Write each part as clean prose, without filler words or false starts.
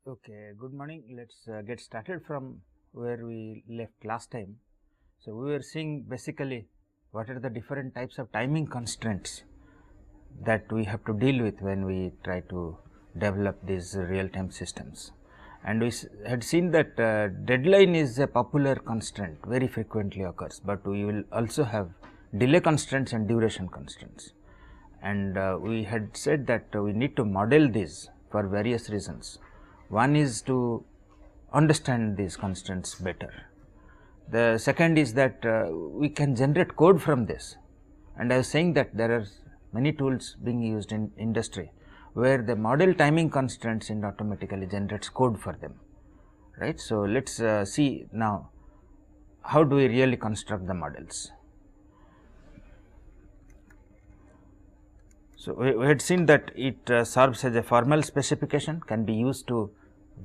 Okay, good morning. Let's get started from where we left last time. So, we were seeing basically what are the different types of timing constraints that we have to deal with when we try to develop these real time systems. And we had seen that deadline is a popular constraint, very frequently occurs, but we will also have delay constraints and duration constraints. And we had said that we need to model these for various reasons. One is to understand these constraints better. The second is that we can generate code from this, and I was saying that there are many tools being used in industry, where the model timing constraints and automatically generates code for them, right. So, let us see now how do we really construct the models. So, we had seen that it serves as a formal specification, can be used to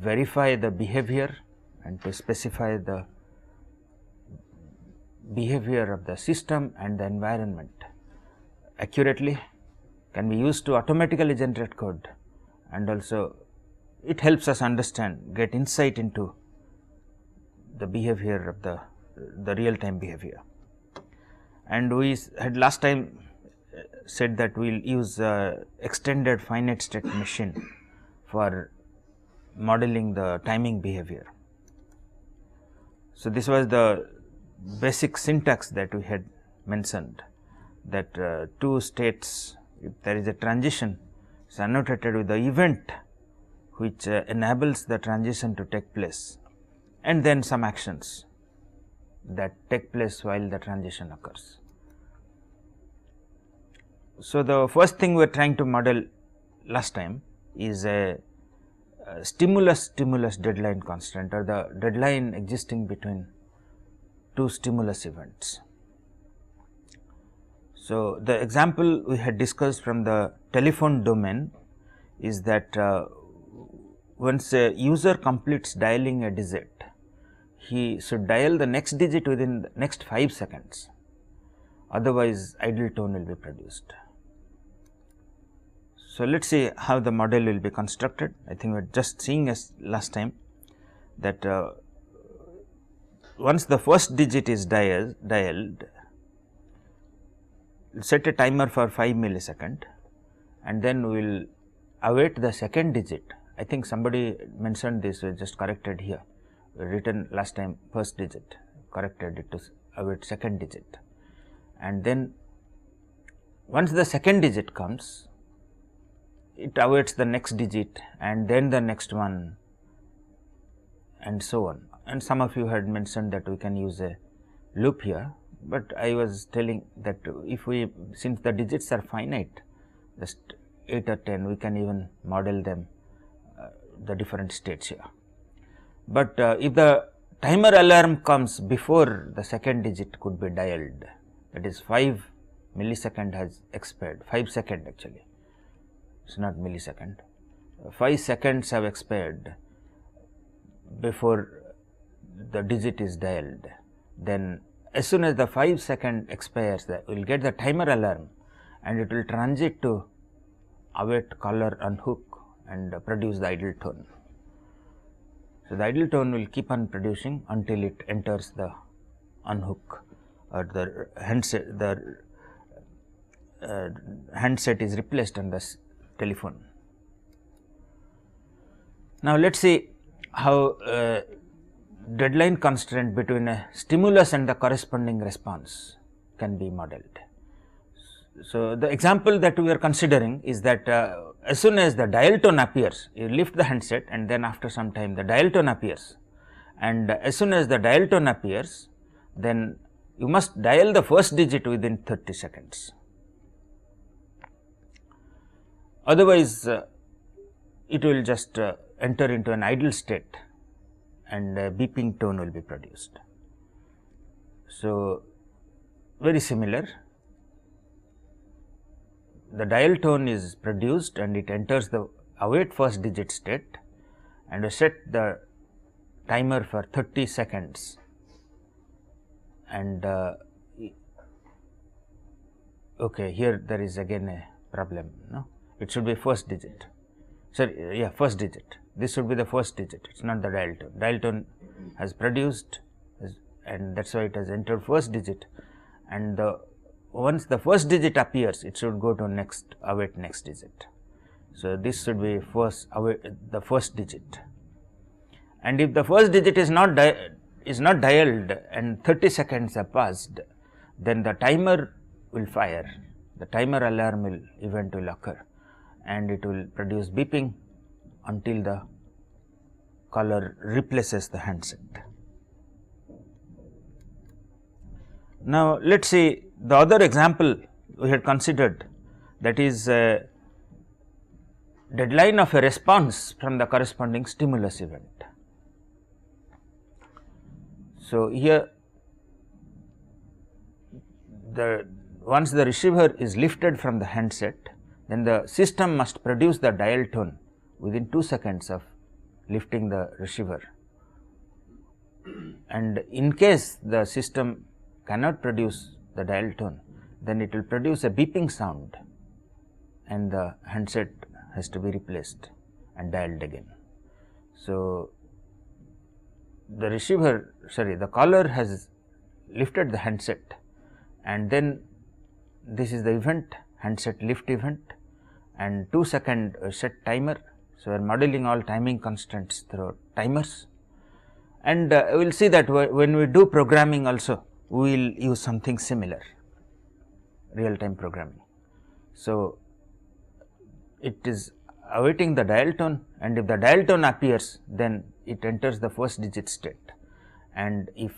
verify the behavior and to specify the behavior of the system and the environment accurately, can be used to automatically generate code, and also it helps us understand, get insight into the behavior of the real time behavior. And we had last time said that we will use extended finite state machine for modeling the timing behavior. So, this was the basic syntax that we had mentioned, that two states, if there is a transition, is annotated with the event which enables the transition to take place, and then some actions that take place while the transition occurs. So, the first thing we are trying to model last time is a stimulus deadline constraint, or the deadline existing between two stimulus events. So, the example we had discussed from the telephone domain is that once a user completes dialing a digit, he should dial the next digit within the next 5 seconds, otherwise idle tone will be produced. So, let us see how the model will be constructed. I think we are just seeing as last time that once the first digit is dialed, set a timer for 5 millisecond, and then we will await the second digit. I think somebody mentioned this, we just corrected here, we written last time first digit, corrected it to await second digit, and then once the second digit comes, it awaits the next digit and then the next one, and so on. And some of you had mentioned that we can use a loop here, but I was telling that if we, since the digits are finite, just 8 or 10, we can even model them the different states here. But if the timer alarm comes before the second digit could be dialed, that is 5 millisecond has expired, 5 second actually, it is not millisecond, 5 seconds have expired before the digit is dialed, then as soon as the 5 second expires, we will get the timer alarm and it will transit to await caller unhook and produce the idle tone. So, the idle tone will keep on producing until it enters the unhook, or the handset is replaced on the telephone. Now, let us see how deadline constraint between a stimulus and the corresponding response can be modeled. So, the example that we are considering is that as soon as the dial tone appears, you lift the handset and then after some time the dial tone appears, and as soon as the dial tone appears, then you must dial the first digit within 30 seconds. Otherwise, it will just enter into an idle state and a beeping tone will be produced. So, very similar, the dial tone is produced and it enters the await first digit state, and we set the timer for 30 seconds, and okay, here there is again a problem, no, it should be first digit, sorry, yeah, first digit, This should be the first digit, it is not the dial tone. Dial tone has produced and that is why it has entered first digit, and once the first digit appears, it should go to next, await next digit. So, this should be the first digit, and if the first digit is not dialed and 30 seconds have passed, then the timer will fire, the timer alarm event will occur, and it will produce beeping until the caller replaces the handset. Now, let us see the other example we had considered, that is deadline of a response from the corresponding stimulus event. So, here once the receiver is lifted from the handset, then the system must produce the dial tone within 2 seconds of lifting the receiver, and in case the system cannot produce the dial tone, then it will produce a beeping sound and the handset has to be replaced and dialed again. So, the caller has lifted the handset, and then this is the event, handset lift event, and 2 second set timer. So, we are modeling all timing constants through timers, and we will see that when we do programming also, we will use something similar, real time programming. So, it is awaiting the dial tone, and if the dial tone appears, then it enters the first digit state, and if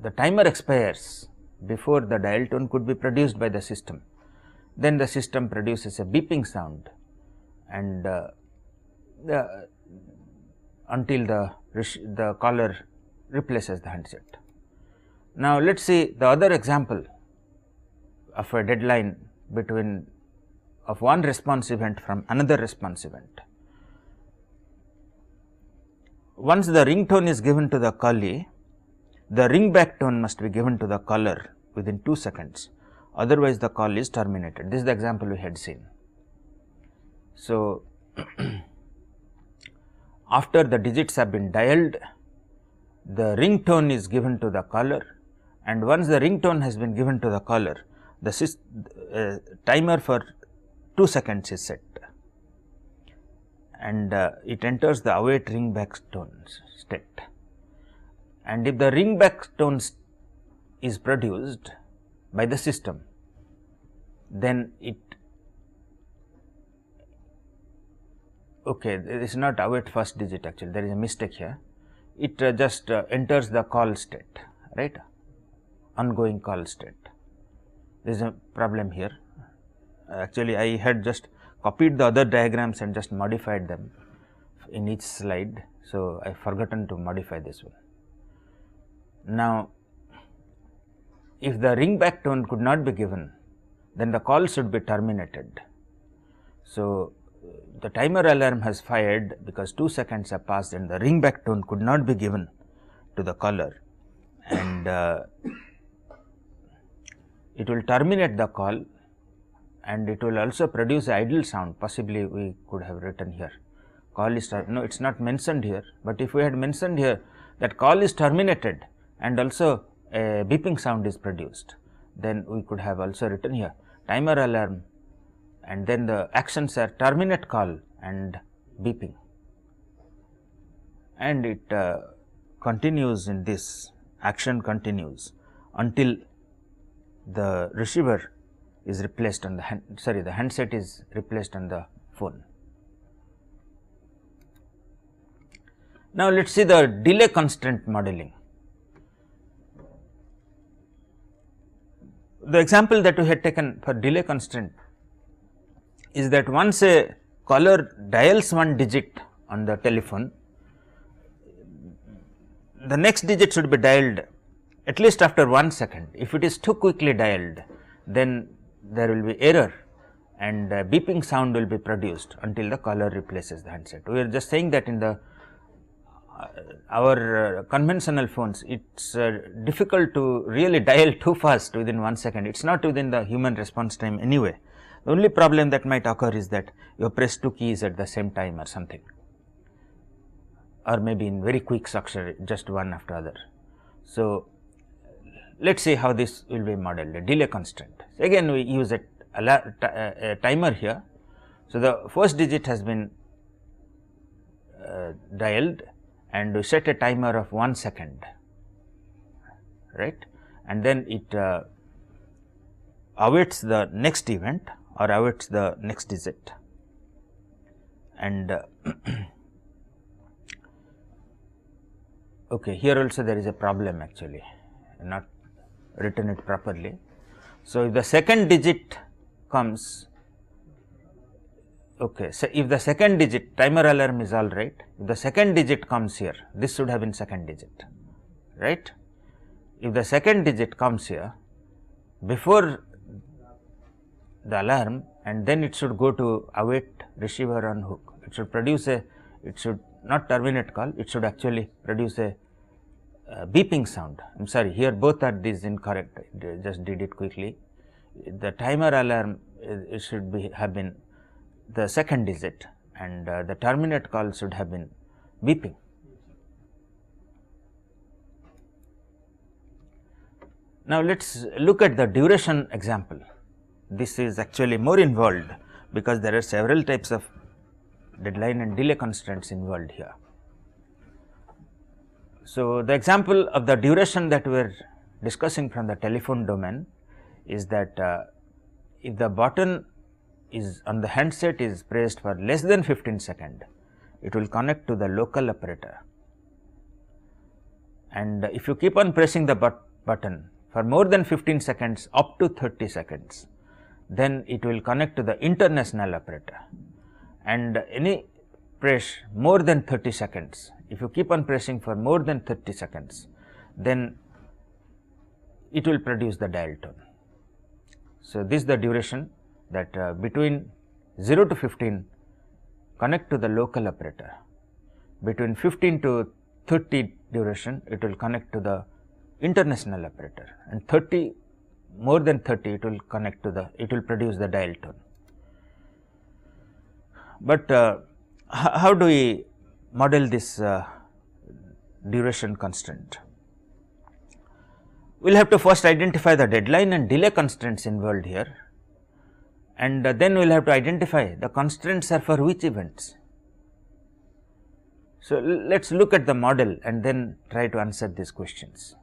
the timer expires before the dial tone could be produced by the system, then the system produces a beeping sound, and until the caller replaces the handset. Now, let us see the other example of a deadline of one response event from another response event. Once the ringtone is given to the callee, the ringback tone must be given to the caller within 2 seconds, otherwise the call is terminated. This is the example we had seen. So, after the digits have been dialed, the ringtone is given to the caller, and once the ringtone has been given to the caller, the timer for 2 seconds is set, and it enters the await ringback tone state. And if the ringback tone is produced by the system, then it this is not await first digit, actually there is a mistake here, it just enters the call state, right, ongoing call state. There is a problem here. Actually, I had just copied the other diagrams and just modified them in each slide. So, I forgotten to modify this one. Now, if the ringback tone could not be given, then the call should be terminated. So, the timer alarm has fired because 2 seconds have passed and the ringback tone could not be given to the caller, and it will terminate the call, and it will also produce idle sound. Possibly we could have written here call is no, it is not mentioned here, but if we had mentioned here that call is terminated and also a beeping sound is produced, then we could have also written here timer alarm, and then the actions are terminate call and beeping, and it continues in this action continues until the receiver is replaced on the handset is replaced on the phone. Now, let us see the delay constraint modeling. The example that we had taken for delay constraint is that once a caller dials one digit on the telephone, the next digit should be dialed at least after 1 second. If it is too quickly dialed, then there will be error and beeping sound will be produced until the caller replaces the handset. We are just saying that in the our conventional phones, it is difficult to really dial too fast within 1 second. It is not within the human response time anyway. The only problem that might occur is that you press 2 keys at the same time or something. or maybe in very quick succession, just one after other. So, let us see how this will be modeled, a delay constraint. So, again we use a timer here. So, the first digit has been dialed and we set a timer of 1 second, right, and then it awaits the next event or awaits the next digit, and okay, here also there is a problem actually, not written it properly. So, if the second digit comes, okay, so if the second digit, timer alarm is all right, if the second digit comes here, this should have been second digit, right. If the second digit comes here before the alarm, and then it should go to await receiver on hook, it should produce a, it should not terminate call, it should actually produce a beeping sound. I am sorry, here both are these incorrect, I just did it quickly. The timer alarm it should be have been the second digit, and the terminate call should have been beeping. Now, let us look at the duration example. This is actually more involved, because there are several types of deadline and delay constraints involved here. So, the example of the duration that we are discussing from the telephone domain is that if the button is on the handset is pressed for less than 15 seconds, it will connect to the local operator, and if you keep on pressing the button for more than 15 seconds up to 30 seconds, then it will connect to the international operator, and any press more than 30 seconds, if you keep on pressing for more than 30 seconds, then it will produce the dial tone. So, this is the duration that between 0 to 15 connect to the local operator, between 15 to 30 duration it will connect to the international operator, and 30 more than 30 it will connect to the, it will produce the dial tone. But how do we model this duration constraint? We will have to first identify the deadline and delay constraints involved here, and then we will have to identify the constraints are for which events. So, let us look at the model and then try to answer these questions.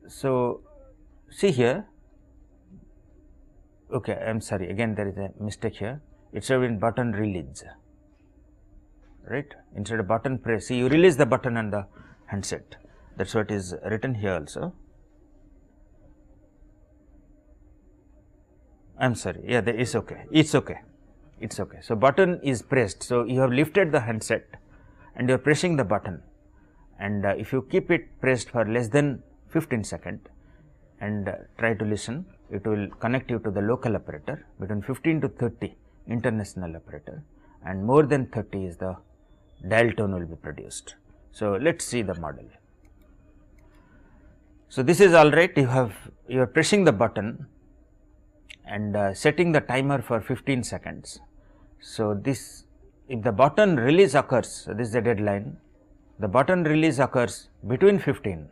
So, see here, okay, I am sorry, again there is a mistake here, it should have been button release, right, instead of button press. See, you release the button on the handset, that is what is written here also. I am sorry, yeah, that is okay, it is okay, it is okay. So, button is pressed. So, you have lifted the handset and you are pressing the button, and if you keep it pressed for less than 15 seconds and try to listen, it will connect you to the local operator, between 15 to 30 international operator, and more than 30 is the dial tone will be produced. So, let us see the model. So, this is all right, you are pressing the button and setting the timer for 15 seconds. So, this if the button release occurs, so this is the deadline, the button release occurs between 15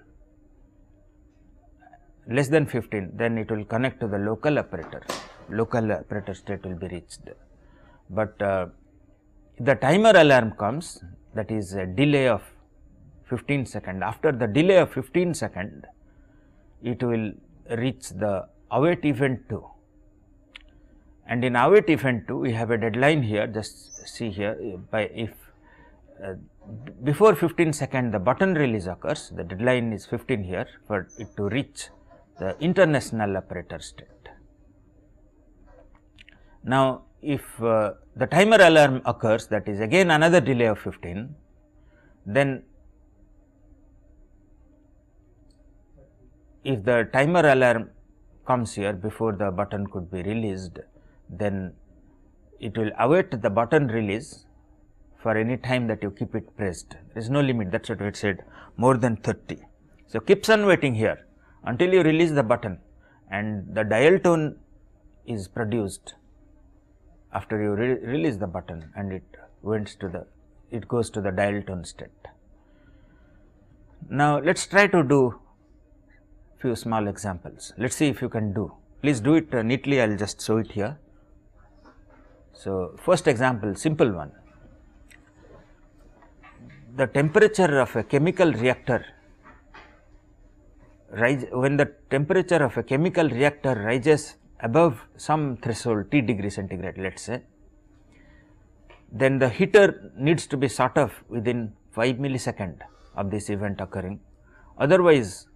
less than 15, then it will connect to the local operator state will be reached. But the timer alarm comes, that is a delay of 15 seconds. After the delay of 15 seconds, it will reach the await event 2, and in await event 2 we have a deadline here, just see here, by if before 15 seconds the button release occurs, the deadline is 15 here for it to reach the international operator state. Now, if the timer alarm occurs, that is again another delay of 15, then if the timer alarm comes here before the button could be released, then it will await the button release for any time that you keep it pressed. There is no limit, that is what it said, more than 30. So, keeps on waiting here until you release the button, and the dial tone is produced after you release the button, and it it goes to the dial tone state. Now, let us try to do few small examples. Let us see if you can do. Please do it neatly, I will just show it here. So, first example, simple one. The temperature of a chemical reactor when the temperature of a chemical reactor rises above some threshold T degree centigrade, let us say, then the heater needs to be shut off within 5 millisecond of this event occurring, otherwise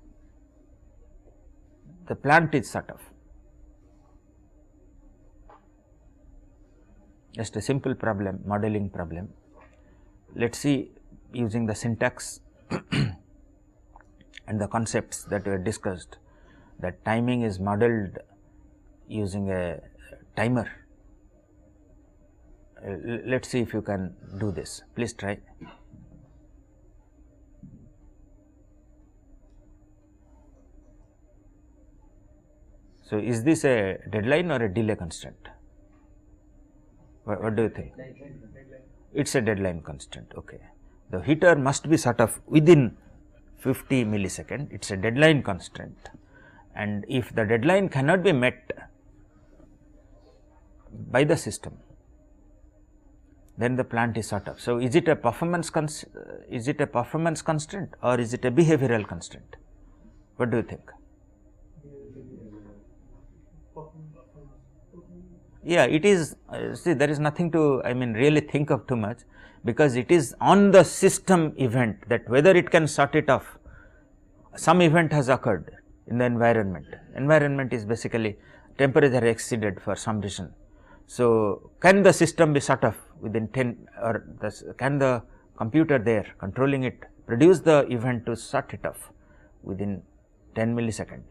the plant is shut off. Just a simple problem, modeling problem. Let us see using the syntax and the concepts that were discussed, that timing is modeled using a timer. Let us see if you can do this. Please try. So, is this a deadline or a delay constraint? What do you think? It is a deadline constraint. Okay. The heater must be shut off within 50 millisecond. It is a deadline constraint, and if the deadline cannot be met by the system, then the plant is shut off. So, is it a performance constraint or is it a behavioral constraint? What do you think? Yeah, it is. See, there is nothing to really think of too much, because it is on the system event that whether it can shut it off. Some event has occurred in the environment. Environment is basically temperature exceeded for some reason. So, can the system be shut off within 10, or can the computer there controlling it produce the event to shut it off within 10 millisecond.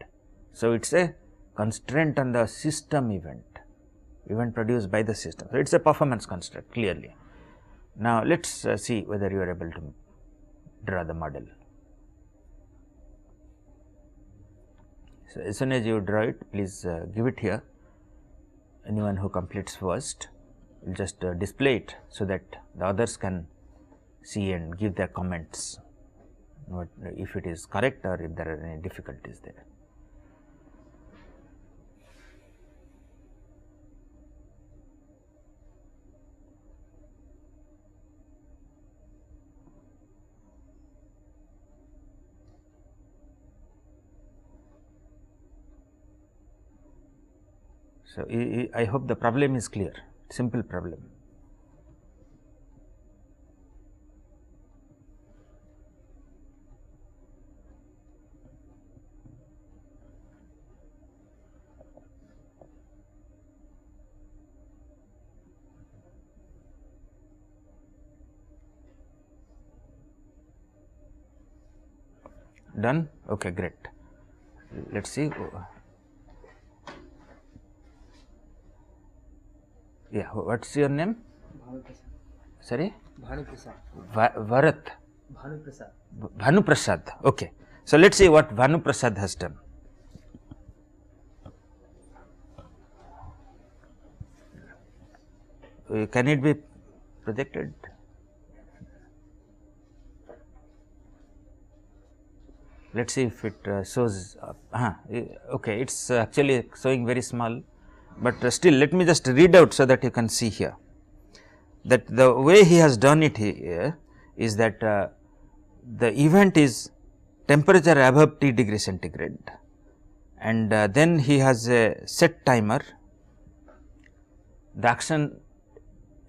So, it is a constraint on the system event produced by the system. So, it is a performance constraint clearly. Now, let us see whether you are able to draw the model. So, as soon as you draw it, please give it here. Anyone who completes first will just display it, so that the others can see and give their comments, if it is correct or if there are any difficulties there. So, I hope the problem is clear, simple problem. Done? Okay, great. Let us see. Yeah, what is your name? Sorry? Bharat. Bhanu Prasad. Okay. So, let us see what Bhanu Prasad has done. Can it be projected? Let us see if it shows up. Okay, it is actually showing very small, but still let me just read out so that you can see here, that the way he has done it here is that the event is temperature above T degree centigrade, and then he has a set timer. The action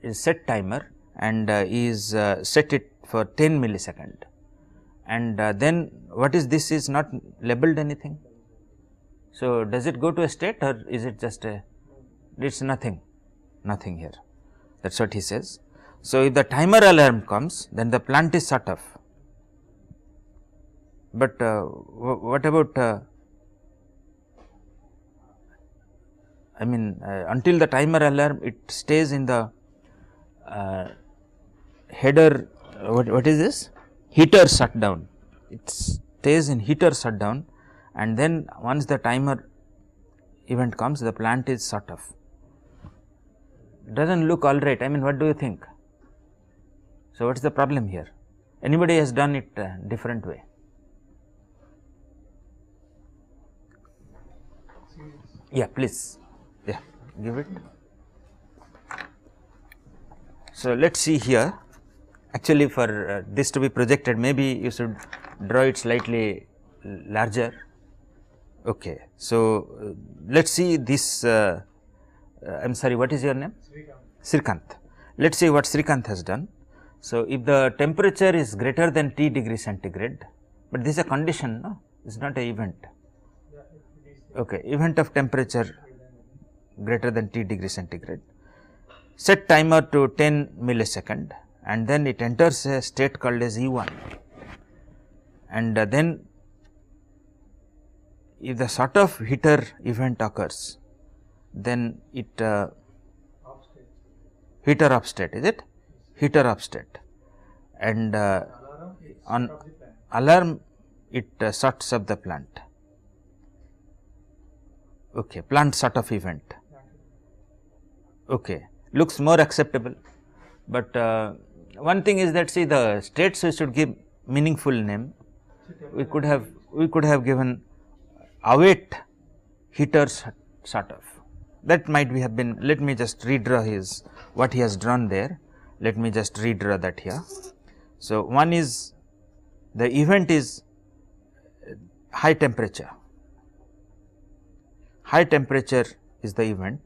is set timer and is set it for 10 millisecond, and then what is this is not labeled anything. So, does it go to a state or is it just a, it is nothing here, that is what he says. So, if the timer alarm comes, then the plant is shut off, but what about until the timer alarm, it stays in the header, what is this? Heater shutdown, it stays in heater shutdown, and then once the timer event comes, the plant is shut off. Does not look all right. What do you think? So, what is the problem here? Anybody has done it different way? Yeah, please. Yeah, give it. So, let us see here. Actually, for this to be projected, maybe you should draw it slightly larger. Okay. So, let us see this. I am sorry, what is your name? Srikanth. Let us see what Srikanth has done. So, if the temperature is greater than T degree centigrade, but this is a condition, no? It is not an event. Okay, event of temperature greater than T degree centigrade. Set timer to 10 millisecond and then it enters a state called as E1, and then if the sort of heater event occurs, then it heater off state, is it? Heater off state, and on alarm it shuts up the plant. Okay, plant sort of event. Okay, looks more acceptable, but one thing is that, see, the states we should give meaningful name. We could have given await heater sort of. That might have been. Let me just redraw his what he has drawn there. Let me just redraw that here. So, one is the event is high temperature. High temperature is the event,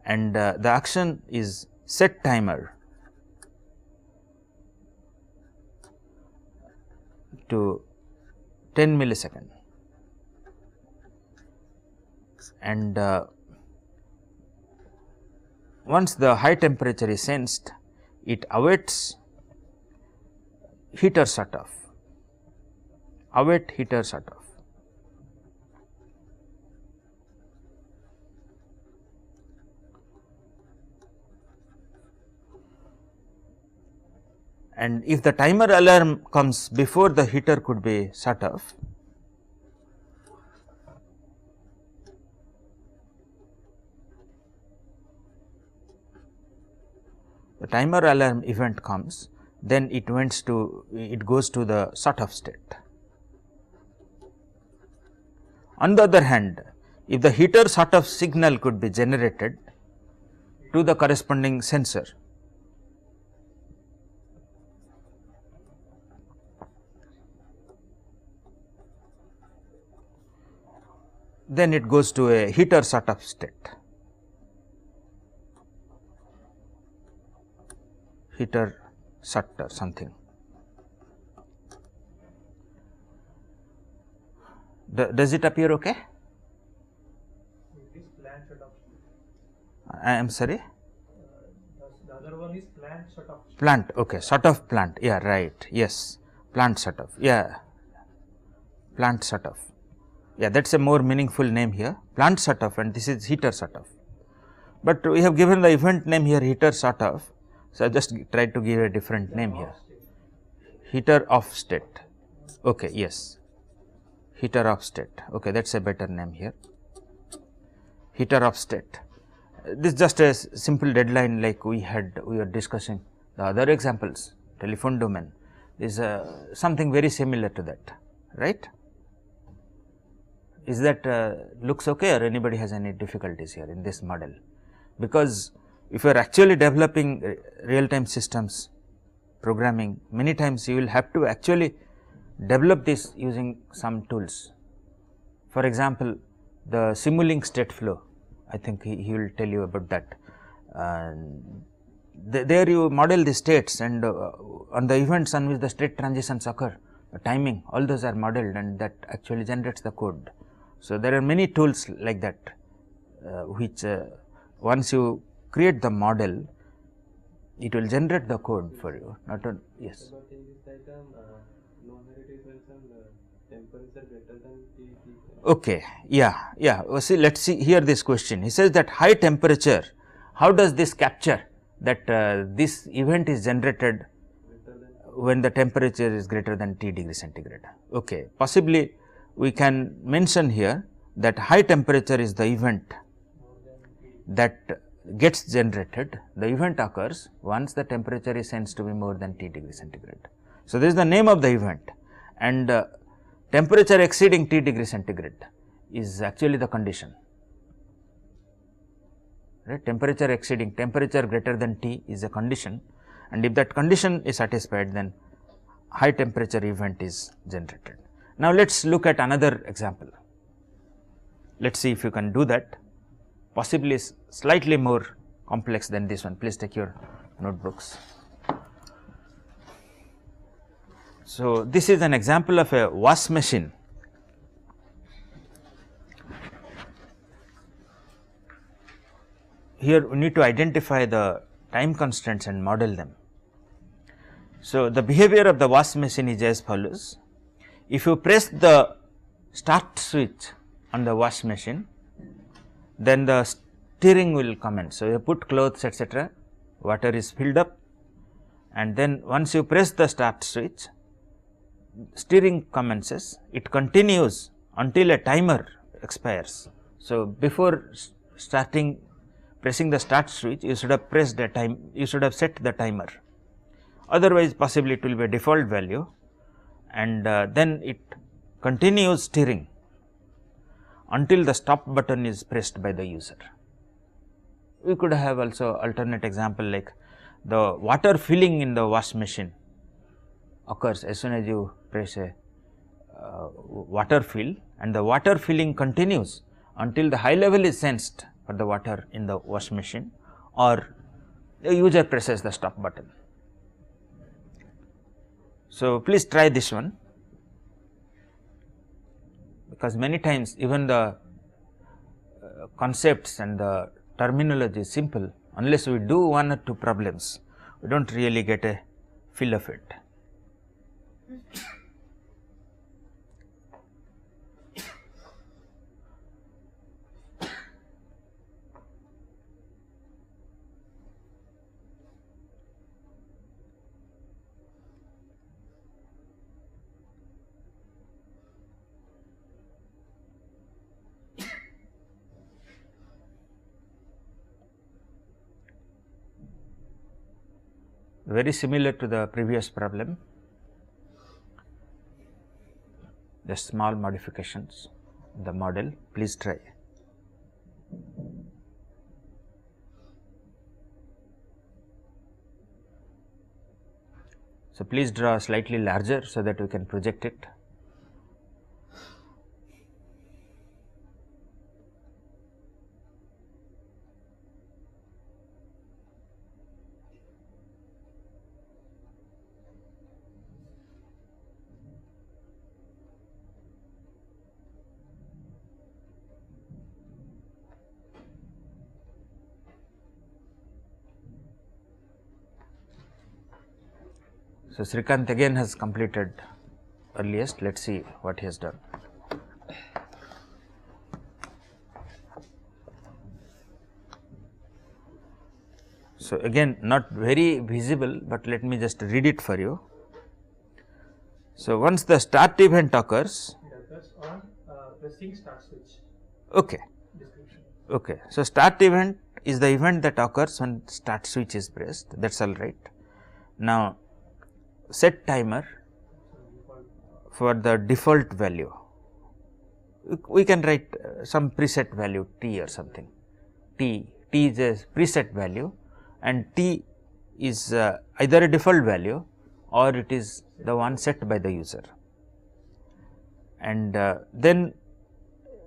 and the action is set timer to 10 millisecond, and once the high temperature is sensed, it awaits heater shut off, await heater shut off. And if the timer alarm comes before the heater could be shut off, the timer alarm event comes, then it goes to the shut off state. On the other hand, if the heater shut off signal could be generated to the corresponding sensor, then it goes to a heater shut off state. Heater shut or something. Does it appear okay? It is plant shut off. I am sorry? The other one is plant shut off. Plant, okay, shut off plant, yeah, right, yes, plant shut off, yeah, plant shut off. Yeah, that is a more meaningful name here, plant shut off, and this is heater shut off. But we have given the event name here heater shut off. So, I just tried to give a different name here, heater off state. Okay, yes, heater off state. Okay, that is a better name here, heater off state. This is just a simple deadline like we were discussing the other examples, telephone domain is something very similar to that, right? Is that looks okay, or anybody has any difficulties here in this model? Because if you are actually developing real time systems programming, many times you will have to actually develop this using some tools. For example, the Simulink state flow, I think he will tell you about that. There you model the states, and on the events on which the state transitions occur, the timing, all those are modeled, and that actually generates the code. So, there are many tools like that, which once you create the model, it will generate the code for you, not on, yes. But in this diagram, no heritage function, temperature greater than T. Okay, yeah. See, let us see here this question. He says that high temperature, how does this capture that this event is generated when the temperature is greater than T degree centigrade? Okay, possibly we can mention here that high temperature is the event that gets generated, the event occurs once the temperature is sensed to be more than T degree centigrade. So, this is the name of the event, and temperature exceeding T degree centigrade is actually the condition, right. Temperature exceeding, temperature greater than T is a condition, and if that condition is satisfied, then high temperature event is generated. Now, let us look at another example. Let us see if you can do that, possibly is slightly more complex than this one. Please take your notebooks. So, this is an example of a wash machine. Here we need to identify the time constraints and model them. So, the behavior of the wash machine is as follows. If you press the start switch on the wash machine, then the stirring will commence. So, you put clothes etc., water is filled up, and then once you press the start switch, stirring commences, it continues until a timer expires. So, before starting pressing the start switch, you should have pressed the time, you should have set the timer, otherwise possibly it will be a default value, and then it continues stirring until the stop button is pressed by the user. We could have also alternate example like the water filling in the wash machine occurs as soon as you press a water fill, and the water filling continues until the high level is sensed for the water in the wash machine, or the user presses the stop button. So, please try this one, because many times even the concepts and the terminology is simple, unless we do one or two problems, we do not really get a feel of it. Very similar to the previous problem, just small modifications in the model. Please try. So, please draw slightly larger so that we can project it. So, Srikant again has completed earliest. Let us see what he has done. So, again not very visible, but let me just read it for you. So, once the start event occurs, It occurs on pressing start switch. okay. Description. Okay. So, start event is the event that occurs when start switch is pressed, that is all right. Now, set timer for the default value. We can write some preset value T or something. T is a preset value, and T is either a default value or it is the one set by the user. And then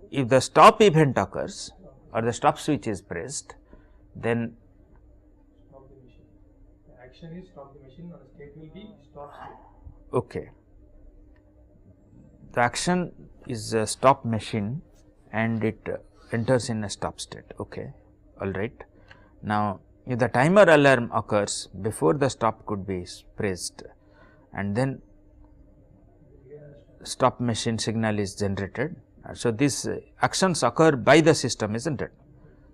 if the stop event occurs or the stop switch is pressed, then Stop the machine. The action is stop the machine, or the state will be stop state. okay. The action is a stop machine and it enters in a stop state. Okay, all right. Now, if the timer alarm occurs before the stop could be pressed, and then stop machine signal is generated. So, these actions occur by the system, is not it?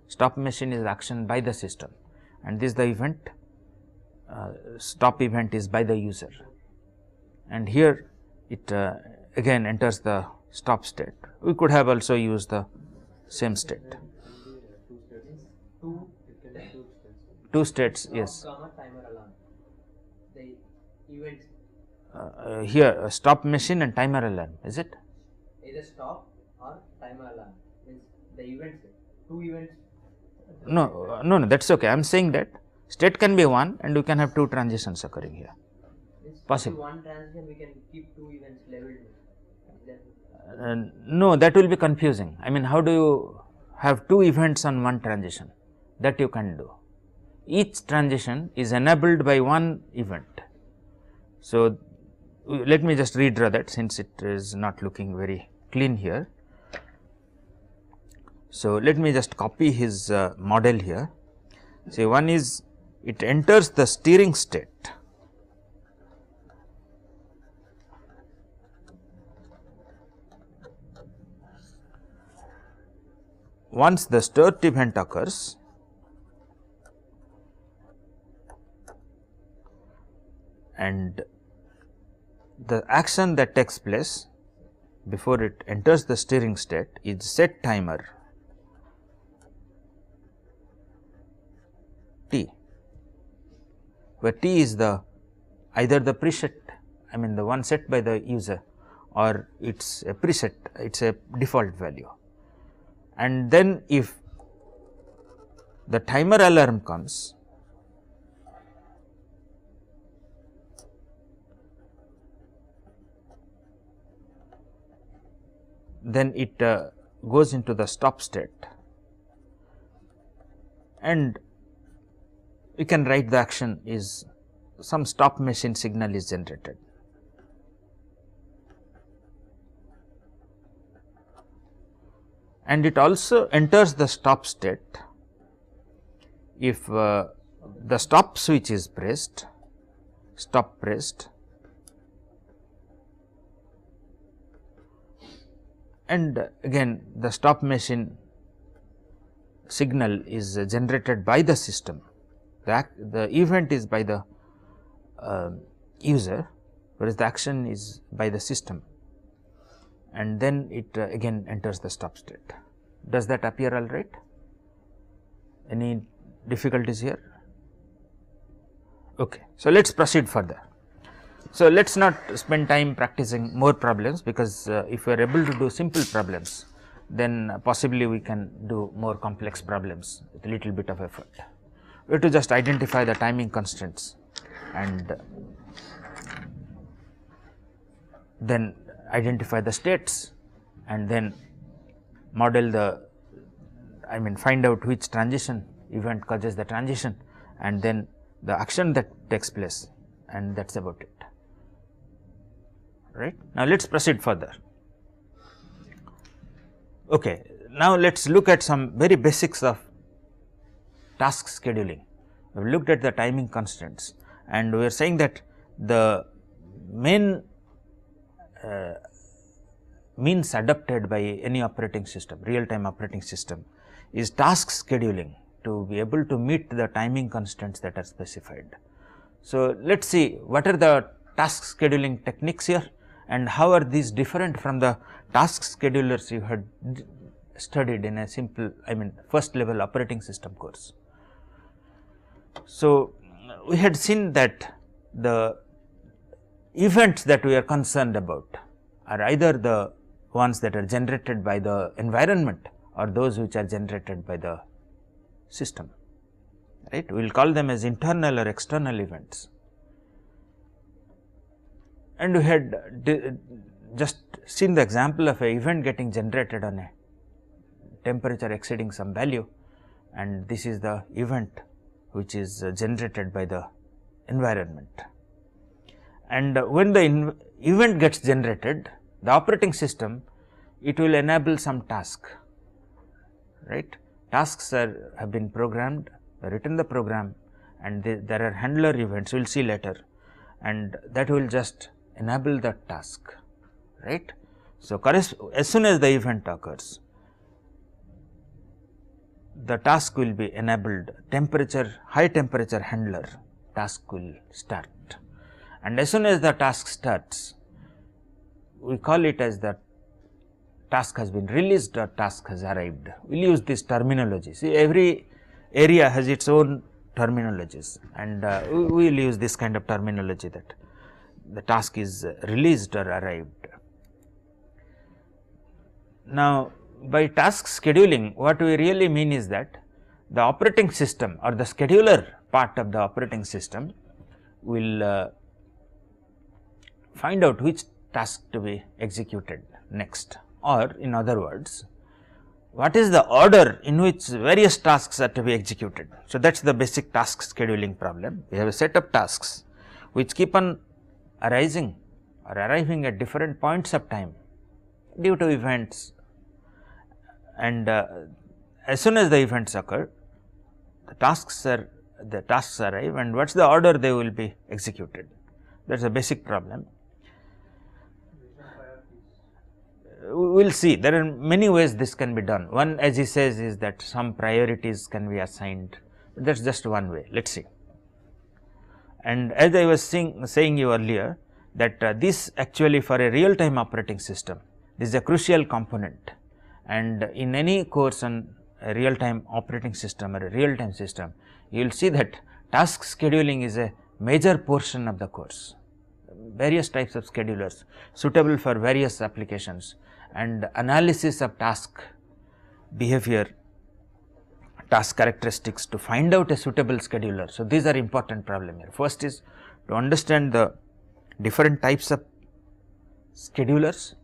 Stop machine is action by the system, and this is the event. Stop event is by the user, and here it again enters the stop state. We could have also used the same state. Two, it can two states, yes. Stop, comma, timer alarm. The events Here stop machine and timer alarm, is it? either stop or timer alarm. Means the events, two events. No, that is okay. I am saying that state can be one and you can have two transitions occurring here. Means Possible. One transition we can keep two events labeled. No, that will be confusing. I mean, how do you have two events on one transition? That you can do. Each transition is enabled by one event. So, let me just redraw that since it is not looking very clean here. So, let me just copy his model here. See, one is it enters the steering state. Once the start event occurs, and the action that takes place before it enters the steering state is set timer T, where T is the either the preset, I mean the one set by the user, or it is a preset, it is a default value. And then if the timer alarm comes, then it goes into the stop state, and you can write the action is some stop machine signal is generated. And it also enters the stop state if the stop switch is pressed, stop pressed, and again the stop machine signal is generated by the system. The event is by the user, whereas the action is by the system, and then it again enters the stop state. Does that appear all right? Any difficulties here? Okay. So, let us proceed further. So, let us not spend time practicing more problems, because if we are able to do simple problems, then possibly we can do more complex problems with a little bit of effort. We have to just identify the timing constants and then identify the states, and then model the, I mean find out which transition event causes the transition, and then the action that takes place, and that is about it. Right. Now, let us proceed further. Okay. Now, let us look at some very basics of task scheduling. We have looked at the timing constants, and we are saying that the main means adopted by any operating system, real time operating system, is task scheduling to be able to meet the timing constants that are specified. So, let us see what are the task scheduling techniques here, and how are these different from the task schedulers you had studied in a simple, I mean first level operating system course. So, we had seen that the events that we are concerned about are either the ones that are generated by the environment or those which are generated by the system, right. We will call them as internal or external events. And we had just seen the example of an event getting generated on a temperature exceeding some value, and this is the event which is generated by the environment. And when the event gets generated, the operating system, it will enable some task, right. Tasks have been programmed, written the program, and there are handler events, we will see later, and that will just enable the task, right. So, as soon as the event occurs, the task will be enabled, high temperature handler task will start, and as soon as the task starts, we call it as the task has been released or task has arrived. We will use this terminology. See, every area has its own terminologies, and we will use this kind of terminology, that the task is released or arrived. Now, by task scheduling, what we really mean is that the operating system or the scheduler part of the operating system will find out which task to be executed next, or in other words, what is the order in which various tasks are to be executed. So, that is the basic task scheduling problem. We have a set of tasks which keep on arising or arriving at different points of time due to events, and as soon as the events occur, the tasks arrive, and what is the order they will be executed. That is a basic problem. We will see, there are many ways this can be done. One, as he says, is that some priorities can be assigned, that is just one way. Let us see. And as I was saying you earlier, that this actually for a real time operating system, this is a crucial component, and in any course on a real time operating system or a real time system, you will see that task scheduling is a major portion of the course. Various types of schedulers suitable for various applications, and analysis of task behavior, task characteristics to find out a suitable scheduler. So, these are important problem here. First is to understand the different types of schedulers,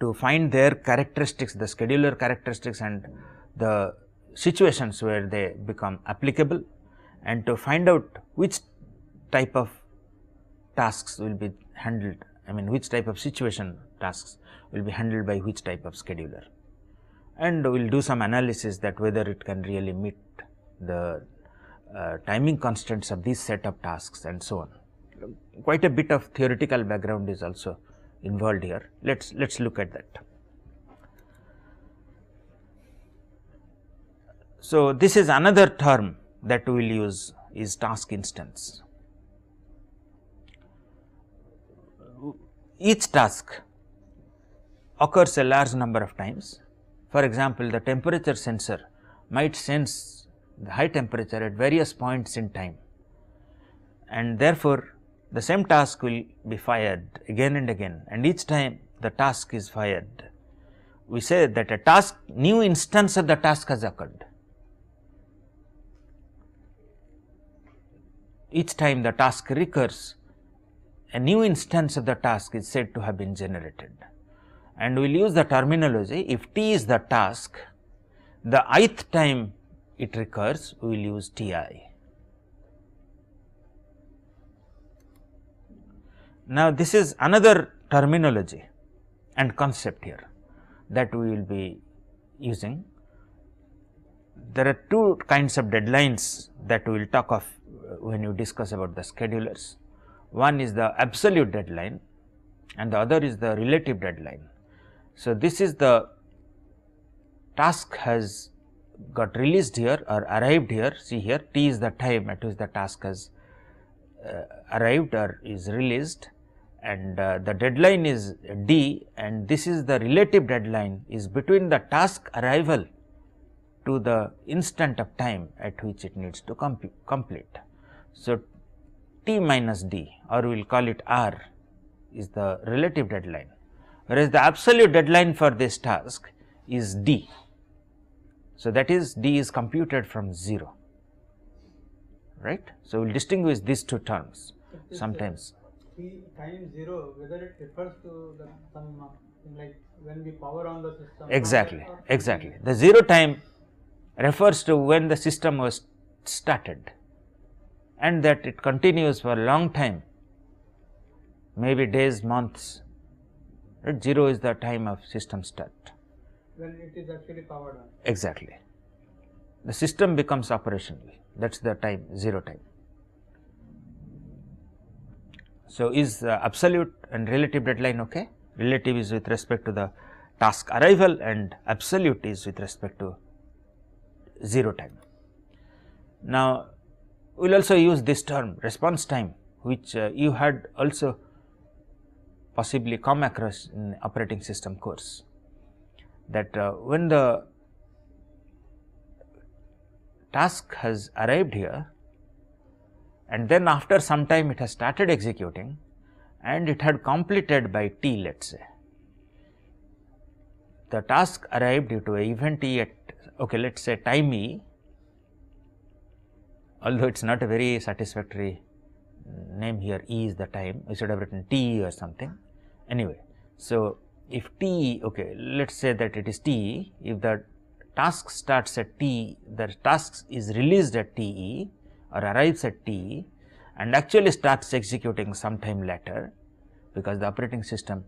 to find their characteristics, the scheduler characteristics and the situations where they become applicable, and to find out which type of tasks will be handled, I mean which type of situation tasks will be handled by which type of scheduler, and we will do some analysis that whether it can really meet the timing constraints of this set of tasks and so on. Quite a bit of theoretical background is also involved here. Let us look at that. So, this is another term that we will use is task instance. Each task occurs a large number of times. For example, the temperature sensor might sense the high temperature at various points in time, and therefore, the same task will be fired again and again, and each time the task is fired, we say that a task, new instance of the task has occurred. Each time the task recurs, a new instance of the task is said to have been generated, and we will use the terminology, if T is the task, the ith time it recurs, we will use Ti. Now, this is another terminology and concept here that we will be using. There are two kinds of deadlines that we will talk of when you discuss about the schedulers. One is the absolute deadline and the other is the relative deadline. So, this is the task has got released here or arrived here. See here, T is the time at which the task has arrived or is released, and the deadline is D, and this is the relative deadline is between the task arrival to the instant of time at which it needs to complete. So, T minus D, or we will call it R, is the relative deadline, whereas the absolute deadline for this task is D. So, that is D is computed from 0, right. So, we will distinguish these two terms sometimes. T time 0, whether it refers to the some like when we power on the system. Exactly, exactly. The 0 time refers to when the system was started, and that it continues for a long time, maybe days, months. Right? 0 is the time of system start. When it is actually powered on. Exactly. The system becomes operational, that is the time, 0 time. So, is absolute and relative deadline okay? Relative is with respect to the task arrival and absolute is with respect to 0 time. Now, we will also use this term response time, which you had also possibly come across in operating system course, that when the task has arrived here, and then after some time it has started executing and it had completed by t, let us say. The task arrived due to a event e at, okay, let us say time e, although it is not a very satisfactory name here, e is the time, we should have written t or something. Anyway, so if t, okay, let us say that it is t, if the task starts at t, the task is released at t e or arrives at t e and actually starts executing sometime later, because the operating system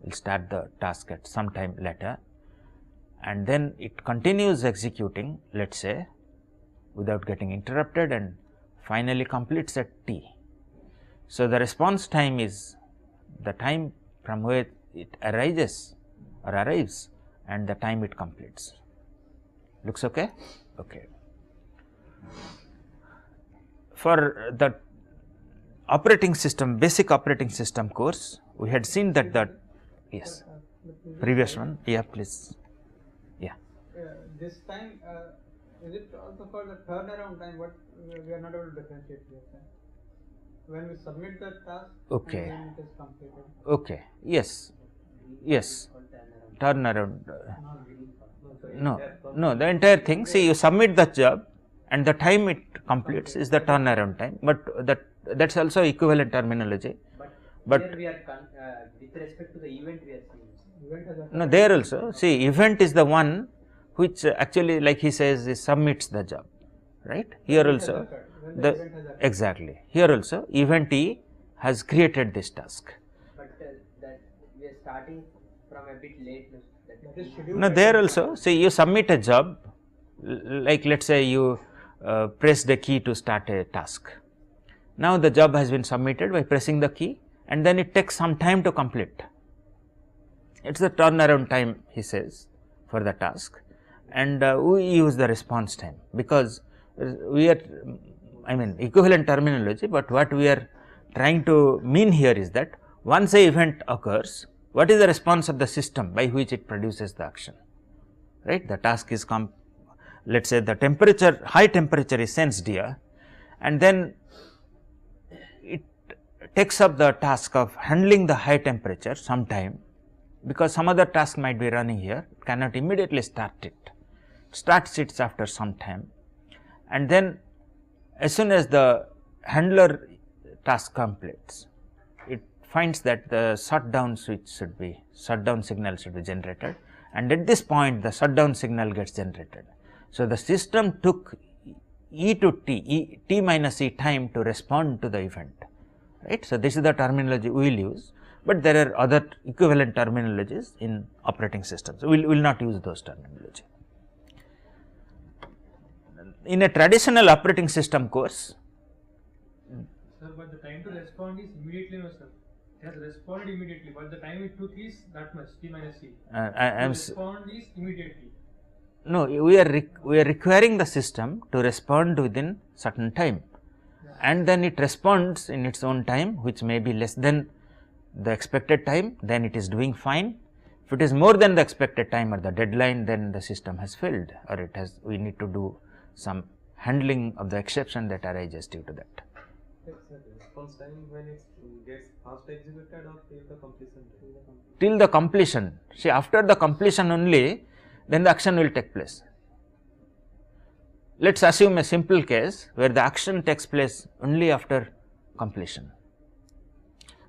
will start the task at some time later, and then it continues executing, let us say, without getting interrupted and finally completes at t. So, the response time is the time from where it arises or arrives and the time it completes. Looks okay? Okay. For the operating system, basic operating system course, we had seen that the, yes, previous one, yeah, please, yeah. This time, is it also for the turnaround time? What we are not able to differentiate here. When we submit the task, Okay. and when it is completed. Okay, yes, yes, turnaround. No, the entire thing. See, you submit the job and the time it completes is the turnaround time, but that's also equivalent terminology. But here we are with respect to the event we are seeing. Event has no, there also, see, event is the one which actually, like he says, is submits the job, right? Here also, exactly. Here also, event E has created this task. But that we are starting from a bit late. That is scheduled. No, there also, see, you submit a job, like let us say you press the key to start a task. Now, the job has been submitted by pressing the key and then it takes some time to complete. It is the turnaround time, he says, for the task, and we use the response time, because we are, I mean, equivalent terminology, but what we are trying to mean here is that once a event occurs, what is the response of the system by which it produces the action, right? The task is let us say the temperature, high temperature is sensed here, and then it takes up the task of handling the high temperature sometime, because some other task might be running here, it cannot immediately start it, starts it after some time, and then as soon as the handler task completes, it finds that the shutdown switch should be, shutdown signal should be generated, and at this point the shutdown signal gets generated. So, the system took e to t minus e time to respond to the event, right. So, this is the terminology we will use, but there are other equivalent terminologies in operating systems. We will not use those terminology. In a traditional operating system course, Sir, but the time to respond is immediately, no sir. It has responded immediately, but the time it took is that much, t minus e. I am Respond is immediately. no, we are requiring the system to respond within certain time, and then it responds in its own time, which may be less than the expected time, then it is doing fine. If it is more than the expected time or the deadline, then the system has failed, or it has, we need to do some handling of the exception that arises due to that. Response time when it gets fast executed or till the completion? Till the completion. See, after the completion only, then the action will take place. Let us assume a simple case where the action takes place only after completion.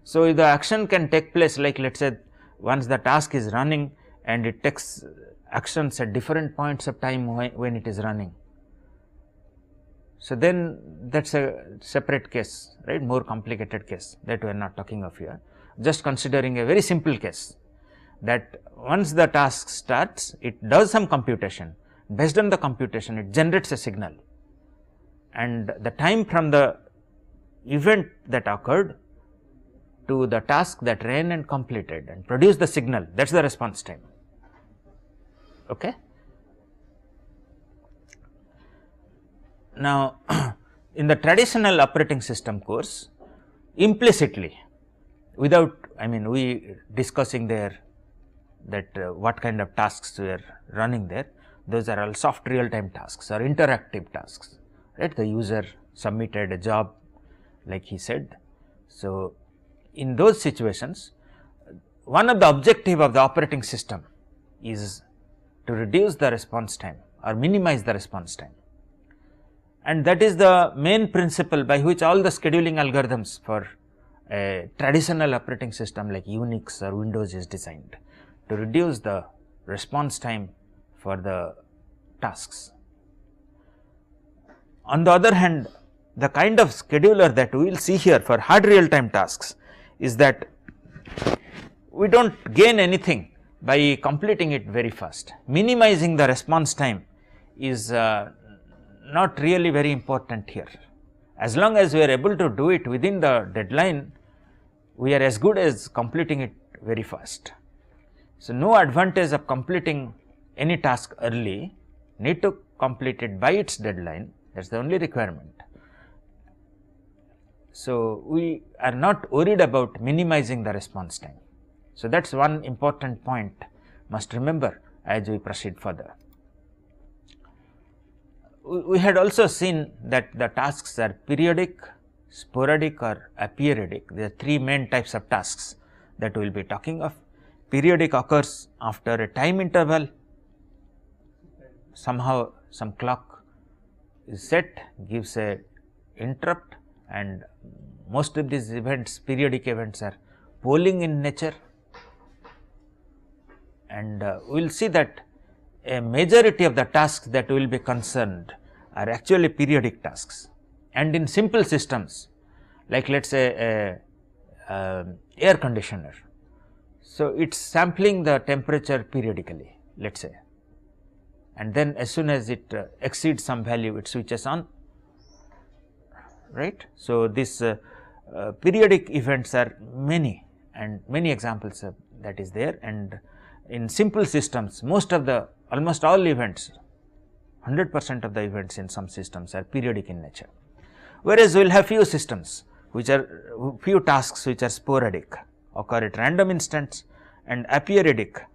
So, if the action can take place, like let us say once the task is running and it takes actions at different points of time when it is running. So, then that is a separate case, right, more complicated case that we are not talking of here. Just considering a very simple case, that once the task starts, it does some computation, based on the computation it generates a signal, and the time from the event that occurred to the task that ran and completed and produced the signal, that is the response time. Okay. Now, in the traditional operating system course, implicitly, without, I mean, we discussing there that what kind of tasks we are running there, those are all soft real time tasks or interactive tasks, right. The user submitted a job like he said. So, in those situations, one of the objective of the operating system is to reduce the response time or minimize the response time, and that is the main principle by which all the scheduling algorithms for a traditional operating system like Unix or Windows is designed, to reduce the response time for the tasks. On the other hand, the kind of scheduler that we will see here for hard real time tasks is that we do not gain anything by completing it very fast. Minimizing the response time is not really very important here. As long as we are able to do it within the deadline, we are as good as completing it very fast. So, no advantage of completing any task early, need to complete it by its deadline, that is the only requirement. So, we are not worried about minimizing the response time. So, that is one important point must remember as we proceed further. We had also seen that the tasks are periodic, sporadic or aperiodic. There are three main types of tasks that we will be talking of. Periodic occurs after a time interval, somehow some clock is set, gives a interrupt, and most of these events, periodic events, are polling in nature, and we will see that a majority of the tasks that will be concerned are actually periodic tasks. And in simple systems like let us say air conditioner, so it is sampling the temperature periodically, let us say, and then as soon as it exceeds some value, it switches on, right. So, this periodic events are many and many examples of that is there, and in simple systems most of the almost all events, 100% of the events in some systems are periodic in nature. Whereas, we will have few systems which are few tasks which are sporadic, occur at random instants, and aperiodic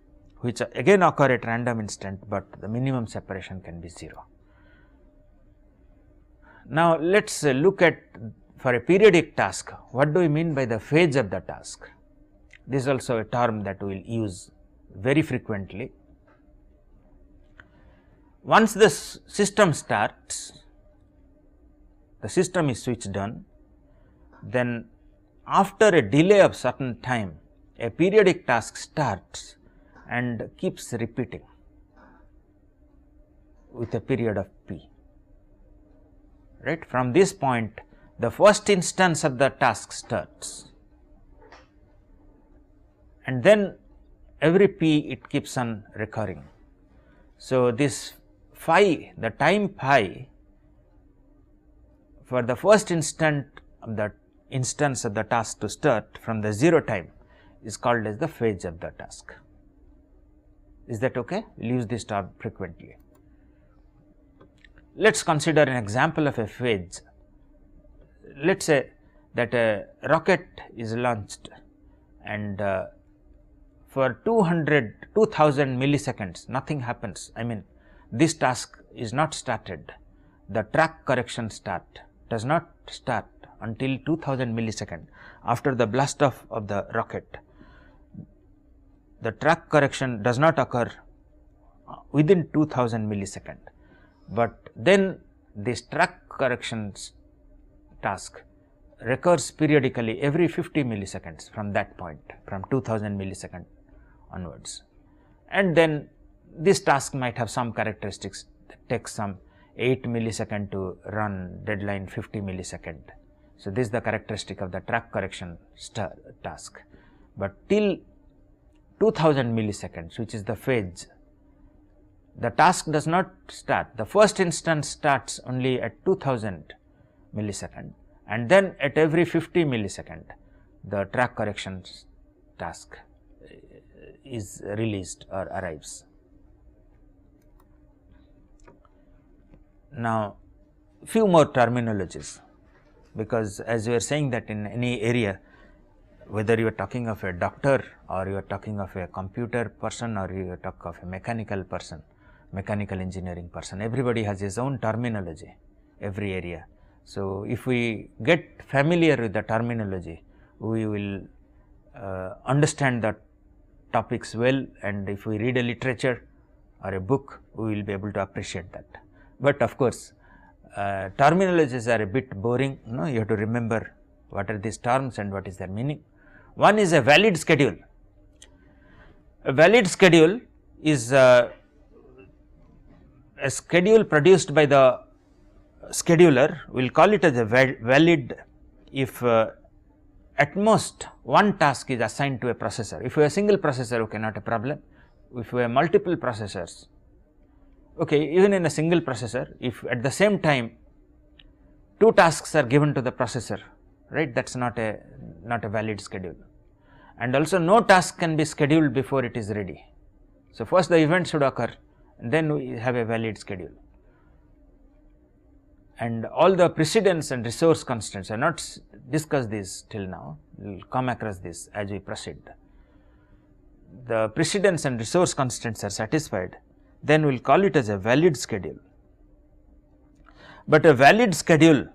which again occur at random instant, but the minimum separation can be 0. Now, let us look at for a periodic task, what do we mean by the phase of the task? This is also a term that we will use very frequently. Once the system starts, the system is switched on, then after a delay of certain time, a periodic task starts and keeps repeating with a period of p, right. From this point, the first instance of the task starts, and then every p it keeps on recurring. So, this phi, the time phi for the first instance of the task to start from the 0 time is called as the phase of the task. Is that okay? We will use this term frequently. Let us consider an example of a phase. Let us say that a rocket is launched, and for 2000 milliseconds nothing happens. I mean, this task is not started. The track correction does not start until 2000 millisecond after the blast off of the rocket. The track correction does not occur within 2000 millisecond, but then this track corrections task recurs periodically every 50 milliseconds from that point, from 2000 millisecond onwards. And then this task might have some characteristics that takes some 8 millisecond to run, deadline 50 millisecond. So, this is the characteristic of the track correction task, but till 2000 milliseconds, which is the phase, the task does not start. The first instance starts only at 2000 millisecond, and then at every 50 millisecond the track correction task is released or arrives. Now, few more terminologies, because as we are saying that in any area, whether you are talking of a doctor or you are talking of a computer person or you are talking of a mechanical person, mechanical engineering person. Everybody has his own terminology, every area. So, if we get familiar with the terminology, we will understand the topics well, and if we read a literature or a book, we will be able to appreciate that. But of course, terminologies are a bit boring, you have to remember what are these terms and what is their meaning. One is a valid schedule. A valid schedule is a schedule produced by the scheduler. We will call it as a valid if at most one task is assigned to a processor. If you have a single processor, okay, not a problem. If you have multiple processors, okay, even in a single processor, if at the same time 2 tasks are given to the processor, right, that is not a valid schedule. And also no task can be scheduled before it is ready. So, first the event should occur, and then we have a valid schedule. And all the precedence and resource constraints, I have not discussed this till now, we will come across this as we proceed. The precedence and resource constraints are satisfied, then we will call it as a valid schedule. But a valid schedule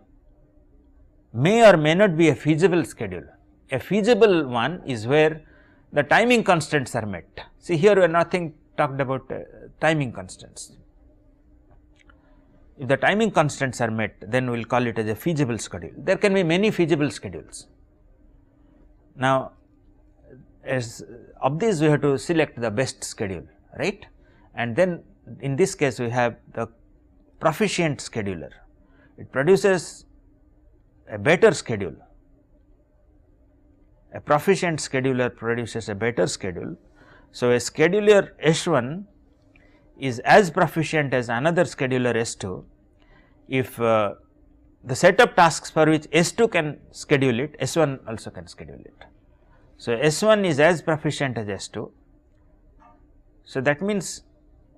may or may not be a feasible schedule. A feasible one is where the timing constraints are met. See, here we are nothing talked about timing constraints. If the timing constraints are met, then we will call it as a feasible schedule. There can be many feasible schedules. Now, as of these we have to select the best schedule, right, and then in this case we have the proficient scheduler. It produces a better schedule. A proficient scheduler produces a better schedule. So, a scheduler S1 is as proficient as another scheduler S2 if the set of tasks for which S2 can schedule it, S1 also can schedule it. So, S1 is as proficient as S2. So, that means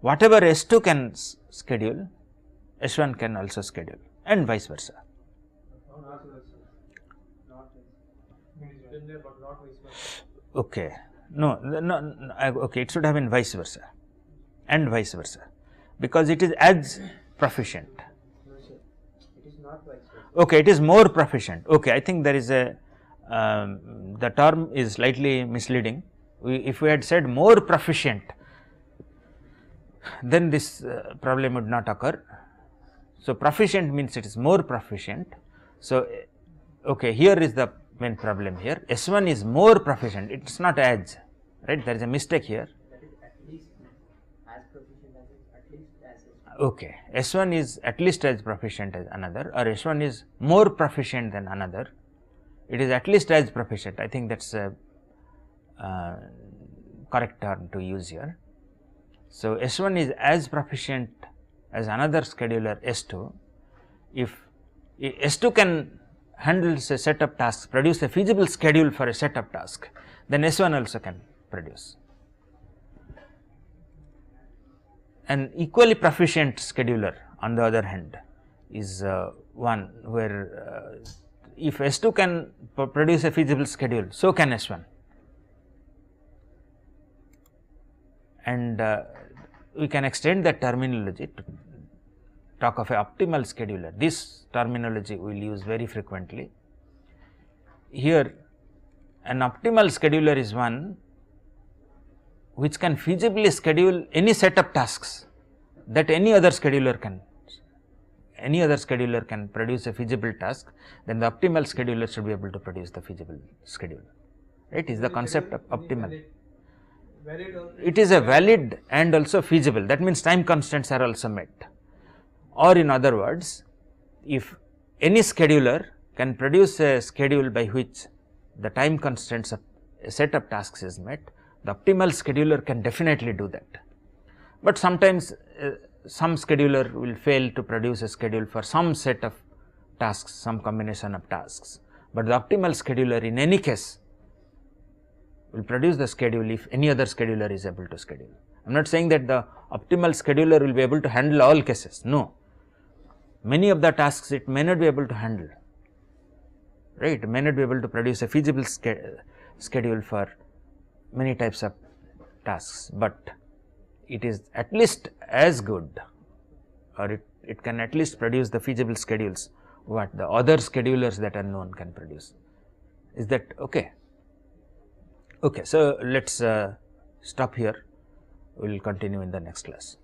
whatever S2 can schedule, S1 can also schedule, and vice versa. Not versa. Not it's been there, but not vice versa. Okay. No, okay, it should have been vice versa and vice versa, because it is as proficient. No, sir. It is not vice versa. Okay, it is more proficient. Okay, I think there is a the term is slightly misleading. If we had said more proficient, then this problem would not occur. So, proficient means it is more proficient. So, okay, here is the main problem here. S1 is more proficient, it is not as, right, there is a mistake here. That is at least as proficient as at least as. Okay, S1 is at least as proficient as another, or S1 is more proficient than another. It is at least as proficient. I think that is a correct term to use here. So, S1 is as proficient as another scheduler S2. If S2 can handle a set of tasks, produce a feasible schedule for a set of tasks, then S1 also can produce. An equally proficient scheduler on the other hand is one where if S2 can produce a feasible schedule, so can S1. And we can extend that terminology to talk of an optimal scheduler. This terminology we will use very frequently. Here an optimal scheduler is one which can feasibly schedule any set of tasks that any other scheduler can. Any other scheduler can produce a feasible task, then the optimal scheduler should be able to produce the feasible schedule, right, is the concept of optimal. It is a valid and also feasible, that means time constraints are also met, or in other words, if any scheduler can produce a schedule by which the time constraints of a set of tasks is met, the optimal scheduler can definitely do that. But sometimes some scheduler will fail to produce a schedule for some set of tasks, some combination of tasks, but the optimal scheduler in any case will produce the schedule if any other scheduler is able to schedule. I am not saying that the optimal scheduler will be able to handle all cases, no. Many of the tasks it may not be able to handle, right, it may not be able to produce a feasible schedule for many types of tasks, but it is at least as good, or it can at least produce the feasible schedules what the other schedulers that are known can produce. Is that okay? Okay, so let us stop here. We will continue in the next class.